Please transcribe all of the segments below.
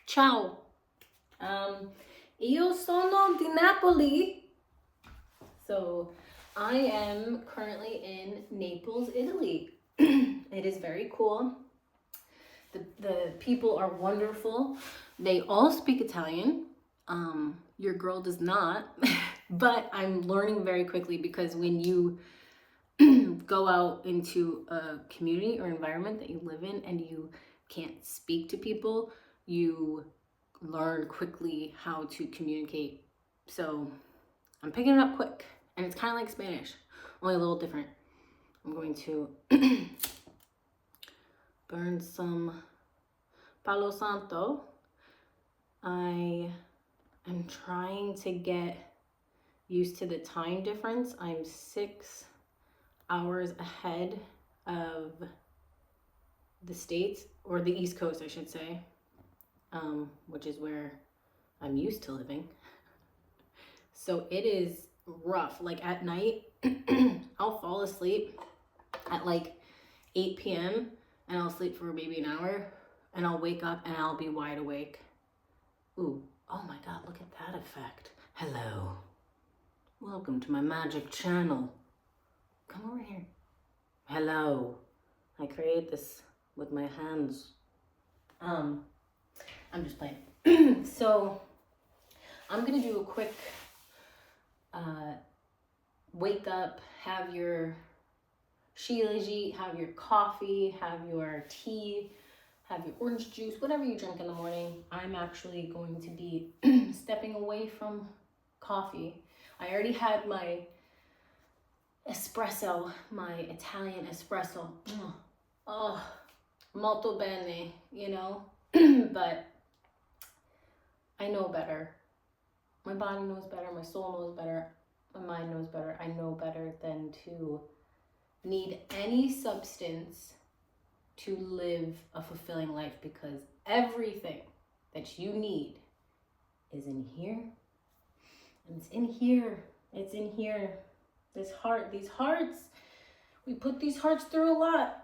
Ciao. Io sono di Napoli. So I am currently in Naples, Italy. It is very cool. The people are wonderful. They all speak Italian. Your girl does not, but I'm learning very quickly because when you go out into a community or environment that you live in and you can't speak to people, you learn quickly how to communicate. So I'm picking it up quick, and it's kind of like Spanish, only a little different. I'm going to burn some Palo Santo. I am trying to get used to the time difference. I'm 6 hours ahead of the States, or the East Coast, I should say, which is where I'm used to living. So it is rough. Like at night, I'll fall asleep at like 8 p.m. and I'll sleep for maybe an hour and I'll wake up and I'll be wide awake. Ooh, oh my God, look at that effect. Hello. Welcome to my magic channel. Come over here. Hello. I create this with my hands. I'm just playing. So I'm gonna do a quick wake up, have your shilajit, have your coffee, have your tea, have your orange juice, whatever you drink in the morning. I'm actually going to be stepping away from coffee. I already had my espresso, my Italian espresso. Oh, molto bene, you know? But I know better. My body knows better, my soul knows better, my mind knows better. I know better than to need any substance to live a fulfilling life, because everything that you need is in here. And it's in here. It's in here. This heart, these hearts, we put these hearts through a lot.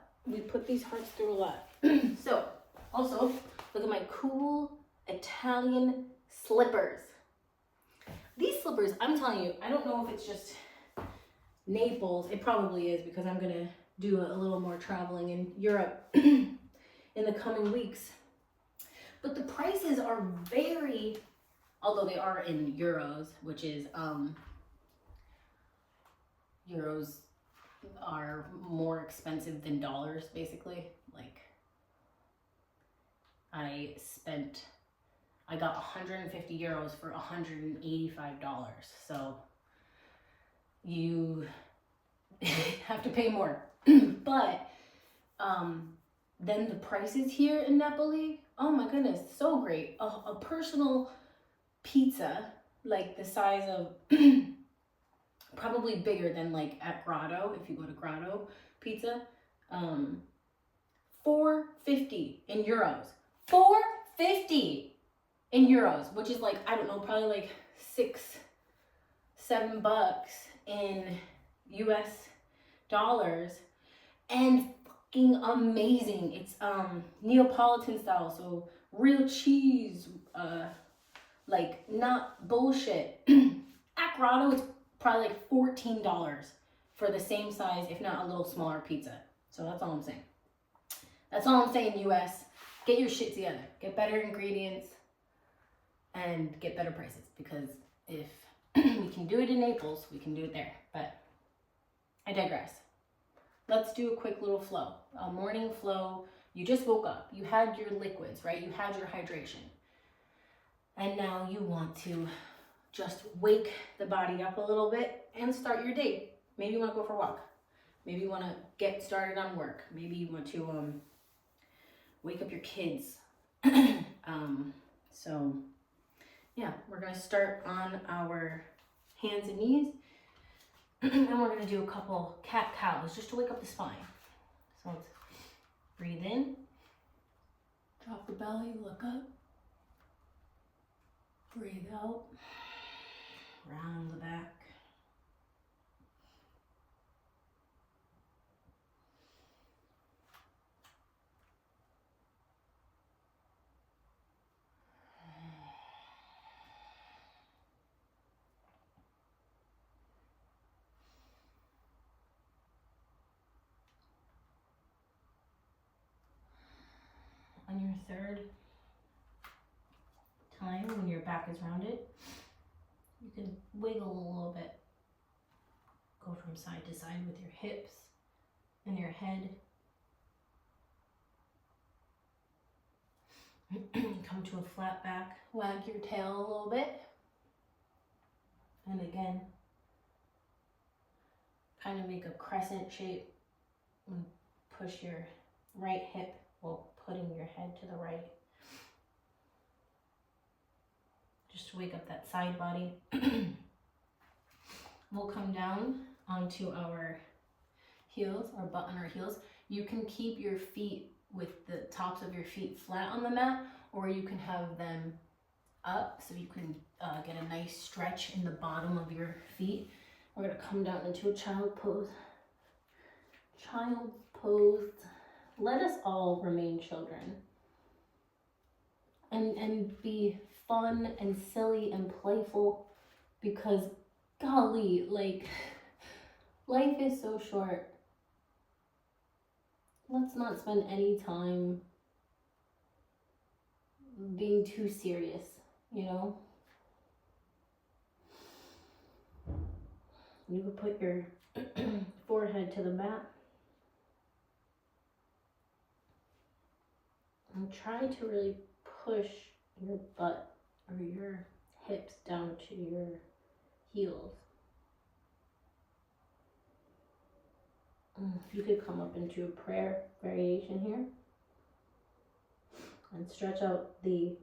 So, also, look at my cool Italian slippers. These slippers, I'm telling you, I don't know if it's just Naples. It probably is, because I'm going to do a little more traveling in Europe in the coming weeks. But the prices are very, although they are in euros, which is, euros are more expensive than dollars, basically. Like, I got 150 euros for $185. So you have to pay more. But then the prices here in Napoli, oh my goodness, so great. A personal pizza, like the size of, probably bigger than like at Grotto, if you go to Grotto Pizza, $4.50 in euros. $4.50 in euros, which is like, I don't know, probably like $6-7 in US dollars, and fucking amazing. It's Neapolitan style, so real cheese, like not bullshit. At Grotto, it's probably like $14 for the same size, if not a little smaller pizza. So that's all I'm saying. That's all I'm saying, US. Get your shit together. Get better ingredients and get better prices, because if we can do it in Naples, we can do it there. But I digress. Let's do a quick little flow. A morning flow. You just woke up. You had your liquids, right? You had your hydration. And now you want to just wake the body up a little bit and start your day. Maybe you want to go for a walk. Maybe you want to get started on work. Maybe you want to wake up your kids. So yeah, we're going to start on our hands and knees. And we're going to do a couple cat-cows just to wake up the spine. So let's breathe in. Drop the belly, look up. Breathe out. Round the back. on your third time, when your back is rounded, you can wiggle a little bit. Go from side to side with your hips and your head. Come to a flat back, wag your tail a little bit. And again, kind of make a crescent shape and push your right hip while putting your head to the right. Just to wake up that side body. We'll come down onto our heels, our butt on our heels. You can keep your feet with the tops of your feet flat on the mat, or you can have them up so you can get a nice stretch in the bottom of your feet. We're gonna come down into a child pose. Child pose. Let us all remain children and be fun and silly and playful, because golly, like, life is so short. Let's not spend any time being too serious, you know? You could put your forehead to the mat and try to really push your butt or your hips down to your heels. You could come up into a prayer variation here and stretch out the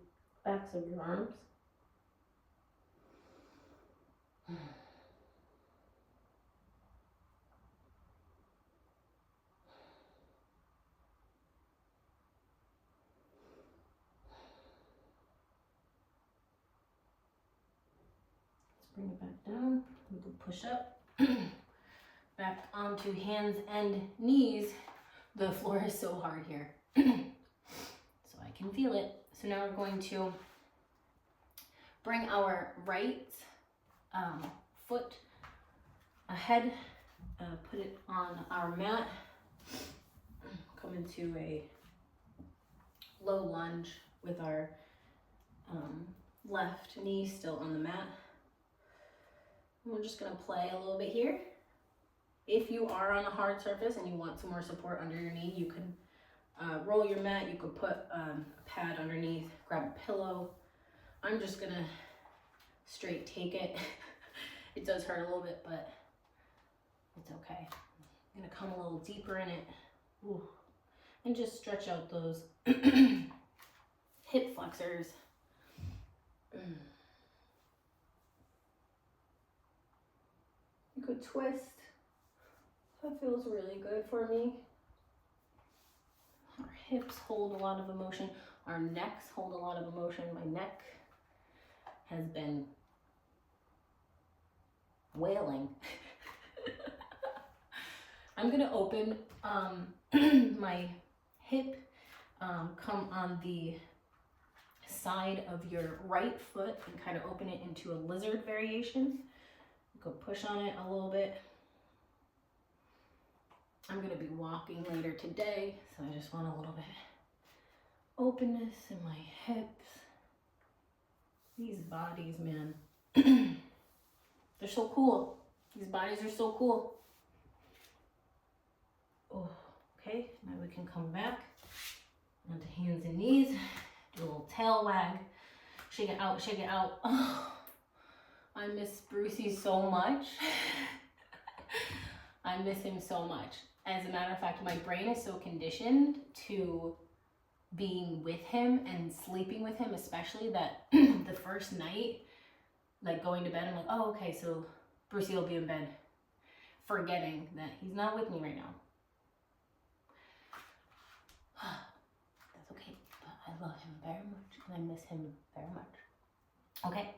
backs of your arms. Let's bring it back down. We can push up. Back onto hands and knees. The floor is so hard here. So I can feel it. So now we're going to bring our right foot ahead, put it on our mat, come into a low lunge with our left knee still on the mat. And we're just gonna play a little bit here. If you are on a hard surface and you want some more support under your knee, you can roll your mat. You could put a pad underneath, grab a pillow. I'm just gonna straight take it. It does hurt a little bit, but it's okay. I'm gonna come a little deeper in it. Ooh. And just stretch out those hip flexors. You could twist. That feels really good for me. Our hips hold a lot of emotion. Our necks hold a lot of emotion. My neck has been wailing. I'm gonna open my hip, come on the side of your right foot and kind of open it into a lizard variation. You could push on it a little bit. I'm gonna be walking later today, so I just want a little bit openness in my hips. These bodies, man, they're so cool. These bodies are so cool. Oh, okay, now we can come back onto hands and knees. Do a little tail wag. Shake it out, shake it out. Oh, I miss Brucey so much. I miss him so much. As a matter of fact, my brain is so conditioned to being with him and sleeping with him, especially, that the first night, like going to bed, I'm like, oh, okay, so Brucey will be in bed, forgetting that he's not with me right now. That's okay, but I love him very much and I miss him very much. Okay,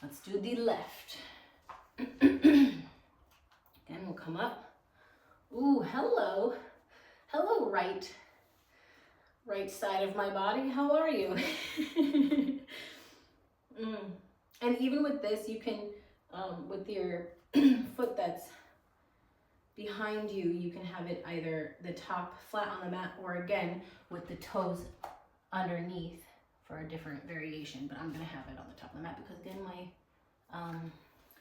let's do the left. Again, we'll come up. Ooh, hello. Hello, right side of my body. How are you? And even with this, you can, with your foot that's behind you, you can have it either the top flat on the mat, or again, with the toes underneath for a different variation, but I'm gonna have it on the top of the mat because again, my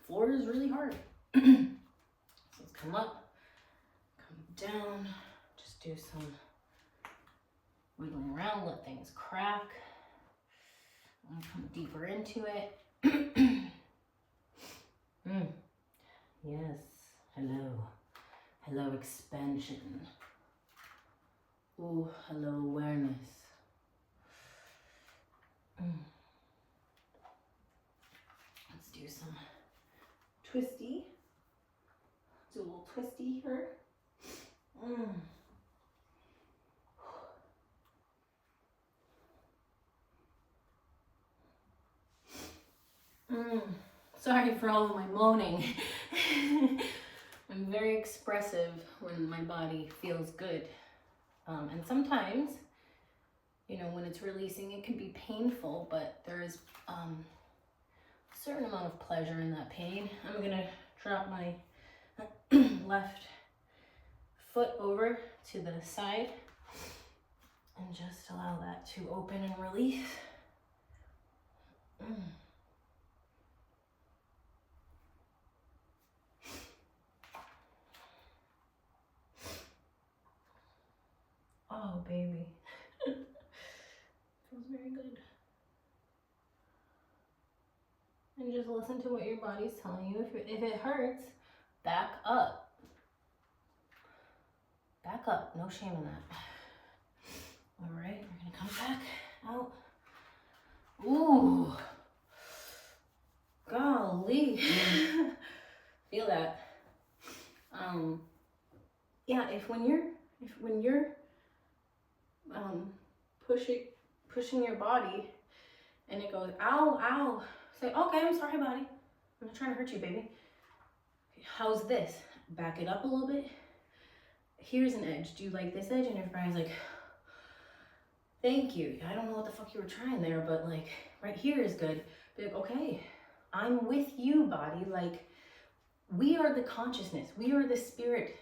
floor is really hard. So let's come up, come down, just do some wiggling around, let things crack. I'm gonna come deeper into it. Yes, hello. Hello, expansion. Ooh, hello, awareness. Let's do some twisty. Do a little twisty here. Sorry for all of my moaning. I'm very expressive when my body feels good. And sometimes, you know, when it's releasing, it can be painful, but there is a certain amount of pleasure in that pain. I'm gonna drop my left foot over to the side and just allow that to open and release. Oh, baby. Feels very good. And just listen to what your body's telling you. If it hurts, back up. Back up. No shame in that. All right, we're gonna come back out. Ooh. Golly. Feel that. Yeah, when you're pushing your body and it goes, ow, ow, say, okay, I'm sorry, body. I'm not trying to hurt you, baby. How's this? Back it up a little bit. Here's an edge. Do you like this edge? And your body's like, thank you. I don't know what the fuck you were trying there, but like right here is good. Be like, okay, I'm with you, body. Like, we are the consciousness. We are the spirit.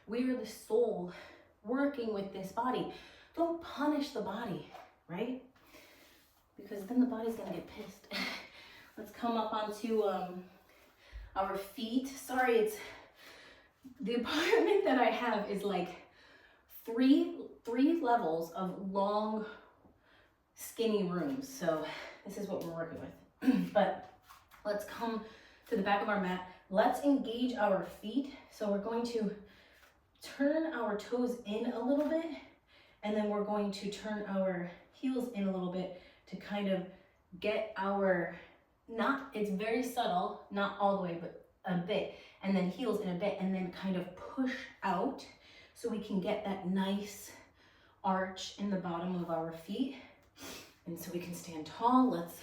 We are the soul working with this body. Don't punish the body, right? Because then the body's gonna get pissed. Let's come up onto our feet. Sorry, it's the apartment that I have is like three levels of long, skinny rooms. So this is what we're working with. But let's come to the back of our mat. Let's engage our feet. So we're going to turn our toes in a little bit, and then we're going to turn our heels in a little bit to kind of get our, it's very subtle, not all the way, but a bit, and then heels in a bit, and then kind of push out so we can get that nice arch in the bottom of our feet. And so we can stand tall. Let's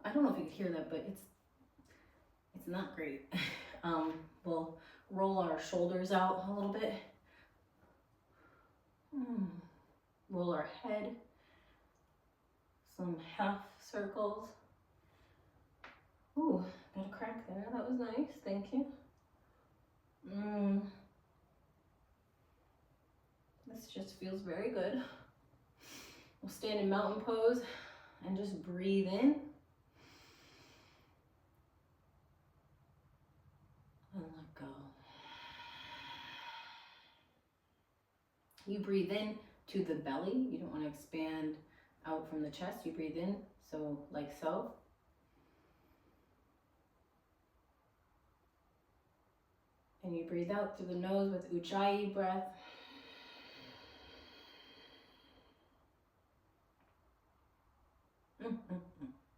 I don't know if you can hear that, but it's not great. We'll roll our shoulders out a little bit. Roll our head. Some half circles. Ooh, got a crack there. That was nice. Thank you. This just feels very good. We'll stand in mountain pose and just breathe in. And let go. You breathe in to the belly. You don't want to expand out from the chest. You breathe in, so like so. And you breathe out through the nose with Ujjayi breath.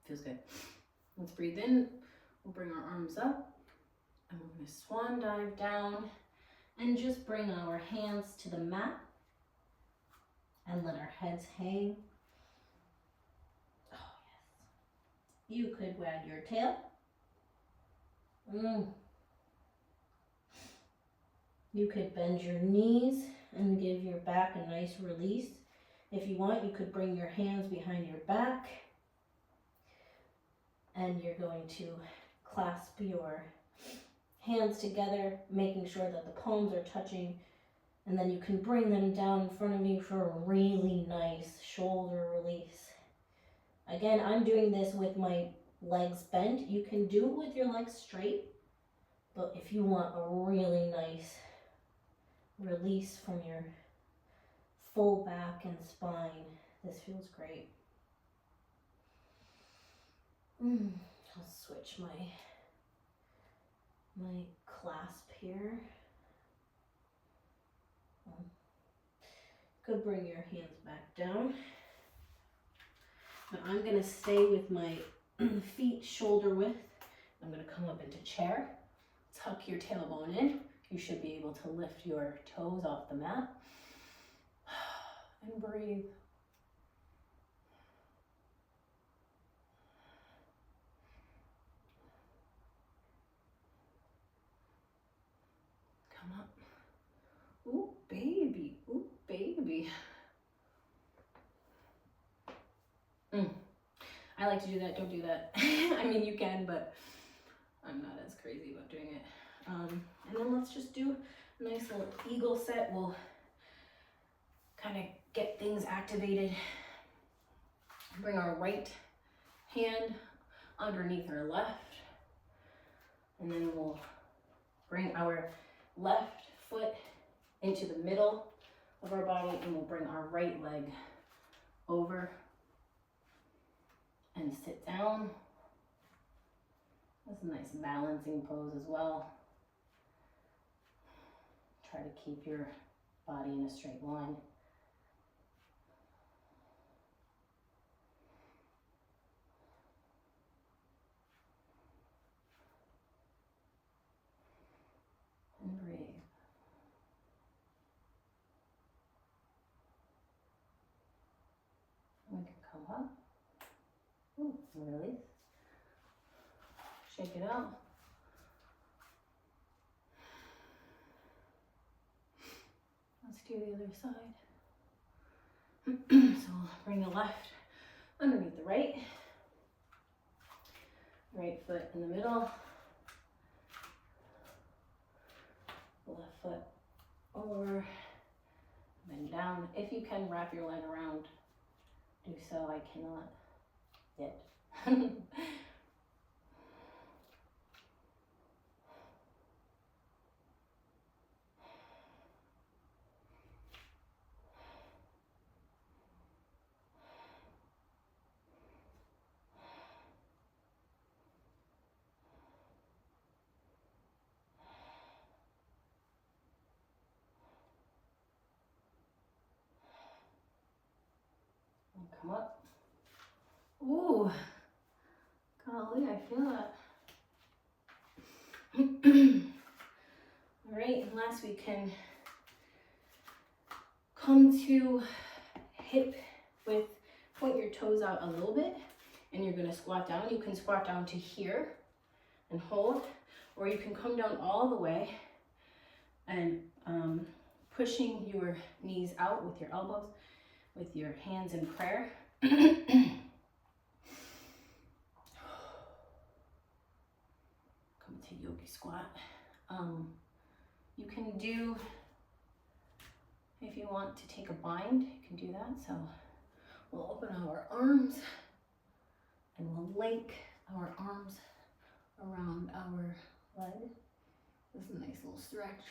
Feels good. Let's breathe in. We'll bring our arms up. And we're going to swan dive down and just bring our hands to the mat and let our heads hang. Oh, yes. You could wag your tail. You could bend your knees and give your back a nice release. If you want, you could bring your hands behind your back and you're going to clasp your hands together, making sure that the palms are touching And then you can bring them down in front of you for a really nice shoulder release. Again, I'm doing this with my legs bent. You can do it with your legs straight, but if you want a really nice release from your full back and spine, this feels great. I'll switch my clasp here. Could bring your hands back down. Now I'm gonna stay with my feet shoulder width. I'm gonna come up into chair, tuck your tailbone in. You should be able to lift your toes off the mat and breathe. Come up. Ooh, baby. Ooh, baby. I like to do that. Don't do that. I mean, you can, but I'm not as crazy about doing it. And then let's just do a nice little eagle set. We'll kind of get things activated. Bring our right hand underneath our left. And then we'll bring our left foot into the middle of our body, and we'll bring our right leg over and sit down. That's a nice balancing pose as well. Try to keep your body in a straight line. And breathe. We can come up. Ooh, release. Shake it out. Let's do the other side. So bring the left underneath the right. Right foot in the middle. Left foot over. Bend down. If you can wrap your leg around, do so. I cannot yet. Come up. Ooh, golly, I feel that. All right, and last we can come to hip width, point your toes out a little bit, and you're gonna squat down. You can squat down to here and hold, or you can come down all the way and pushing your knees out with your elbows, with your hands in prayer. Come to yogi squat. You can do, if you want to take a bind, you can do that. So we'll open our arms and we'll link our arms around our leg. This is a nice little stretch.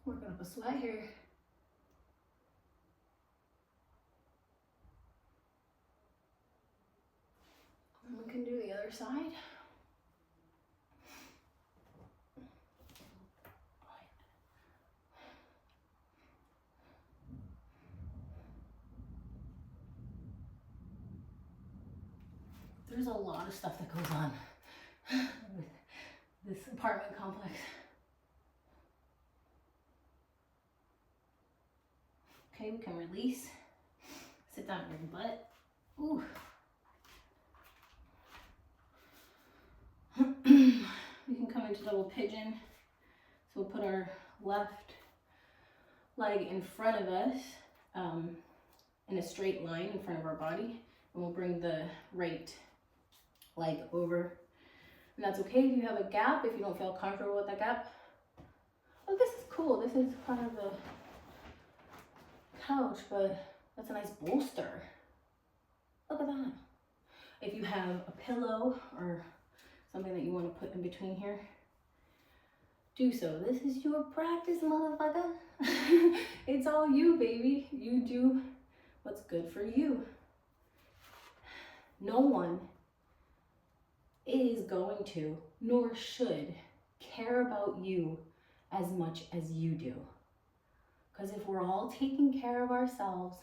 Working up a sweat here. And we can do the other side. There's a lot of stuff that goes on with this apartment complex. Okay, we can release. Sit down on your butt. Ooh. We can come into double pigeon. So we'll put our left leg in front of us in a straight line in front of our body. And we'll bring the right leg over And that's okay if you have a gap, if you don't feel comfortable with that gap. Oh, this is cool. This is kind of the couch, but that's a nice bolster. Look at that. If you have a pillow or something that you want to put in between here, do so. This is your practice, motherfucker. It's all you, baby. You do what's good for you. No one is going to, nor should, care about you as much as you do. Because if we're all taking care of ourselves,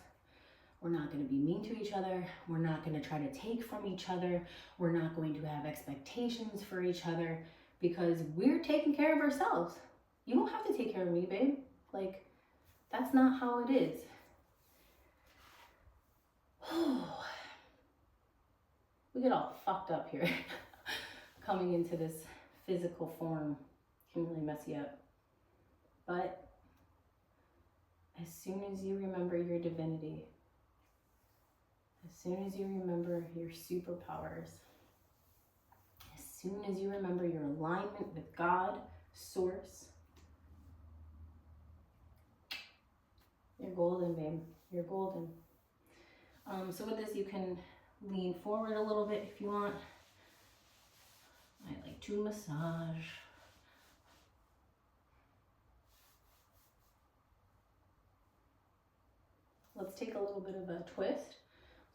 we're not going to be mean to each other. We're not going to try to take from each other. We're not going to have expectations for each other because we're taking care of ourselves. You don't have to take care of me, babe. Like, that's not how it is. We get all fucked up here. Coming into this physical form can really mess you up. But as soon as you remember your divinity, as soon as you remember your superpowers, as soon as you remember your alignment with God, Source, you're golden, babe. You're golden. So with this, you can lean forward a little bit if you want. I like to massage. Let's take a little bit of a twist.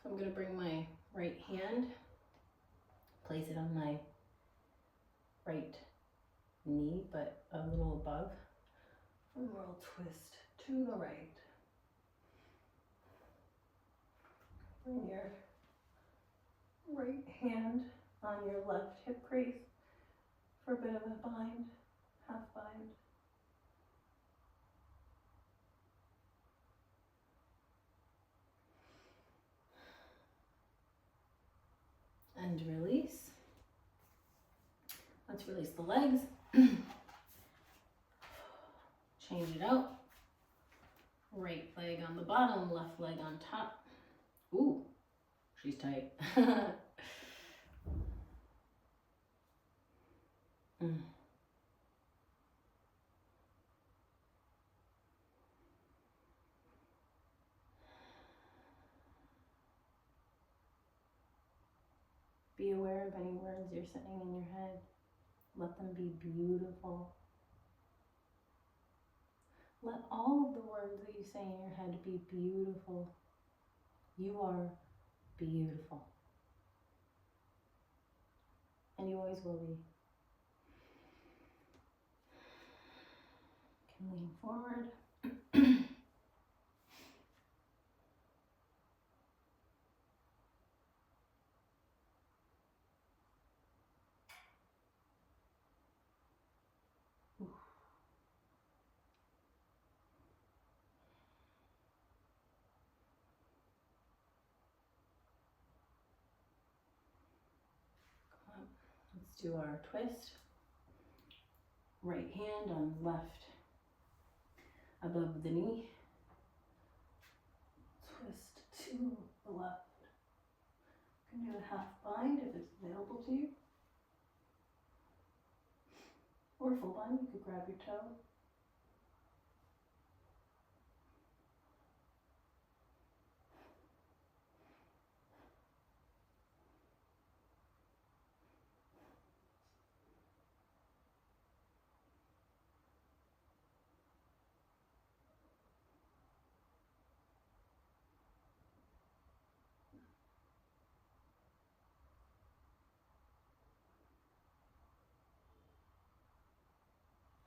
So I'm going to bring my right hand, place it on my right knee, but a little above. And we'll twist to the right. Bring your right hand on your left hip crease for a bit of a bind, half bind. And release. Let's release the legs. Change it out. Right leg on the bottom, left leg on top. Ooh, she's tight. Be aware of any words you're saying in your head. Let them be beautiful. Let all of the words that you say in your head be beautiful. You are beautiful. And you always will be. You can lean forward. Let's do our twist. Right hand on left above the knee. Twist to the left. You can do a half bind if it's available to you. Or full bind, you could grab your toe.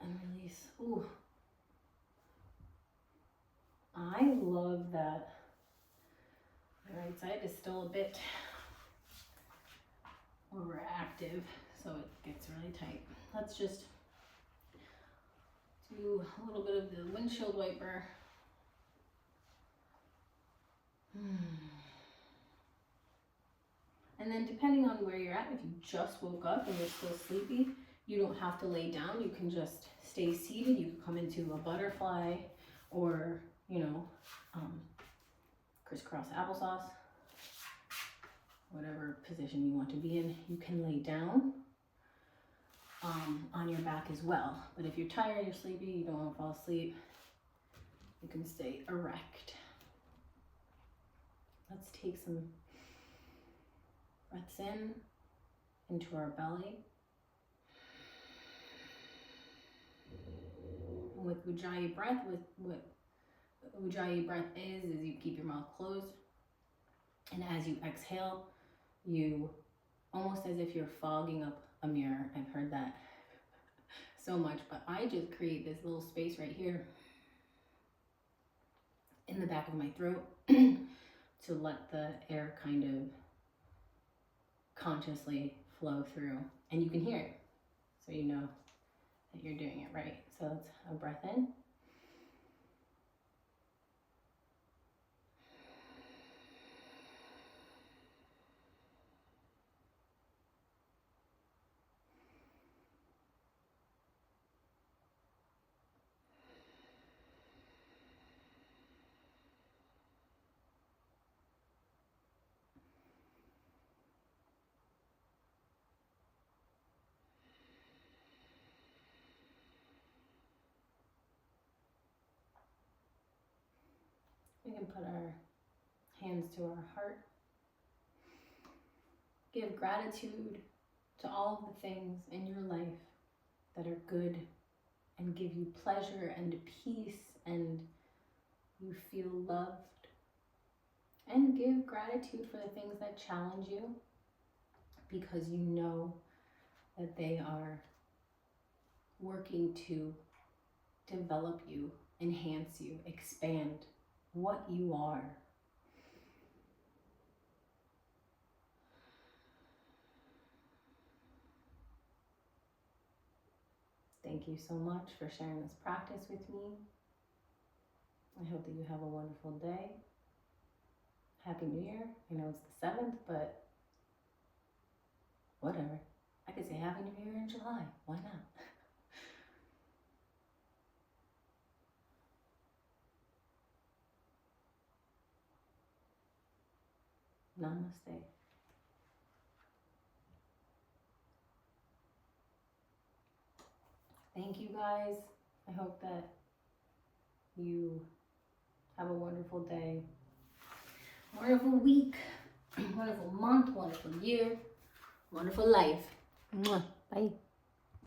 And release. Ooh. I love that. The right side is still a bit overactive, so it gets really tight. Let's just do a little bit of the windshield wiper. And then depending on where you're at, if you just woke up and you're still sleepy, you don't have to lay down. You can just stay seated. You can come into a butterfly or, crisscross applesauce, whatever position you want to be in. You can lay down on your back as well. But if you're tired, you're sleepy, you don't want to fall asleep, you can stay erect. Let's take some breaths in into our belly. And with Ujjayi breath, what Ujjayi breath is you keep your mouth closed, and as you exhale, you almost as if you're fogging up a mirror. I've heard that so much, but I just create this little space right here in the back of my throat to let the air kind of consciously flow through, and you can hear it, so you know that you're doing it right. So let's have a breath in. We can put our hands to our heart. Give gratitude to all of the things in your life that are good and give you pleasure and peace and you feel loved. And give gratitude for the things that challenge you, because you know that they are working to develop you, enhance you, expand what you are. Thank you so much for sharing this practice with me. I hope that you have a wonderful day. Happy New Year. I know it's the 7th, but whatever. I could say Happy New Year in July. Why not? Namaste. Thank you guys. I hope that you have a wonderful day, wonderful week, wonderful month, wonderful year, wonderful life. Mwah. Bye.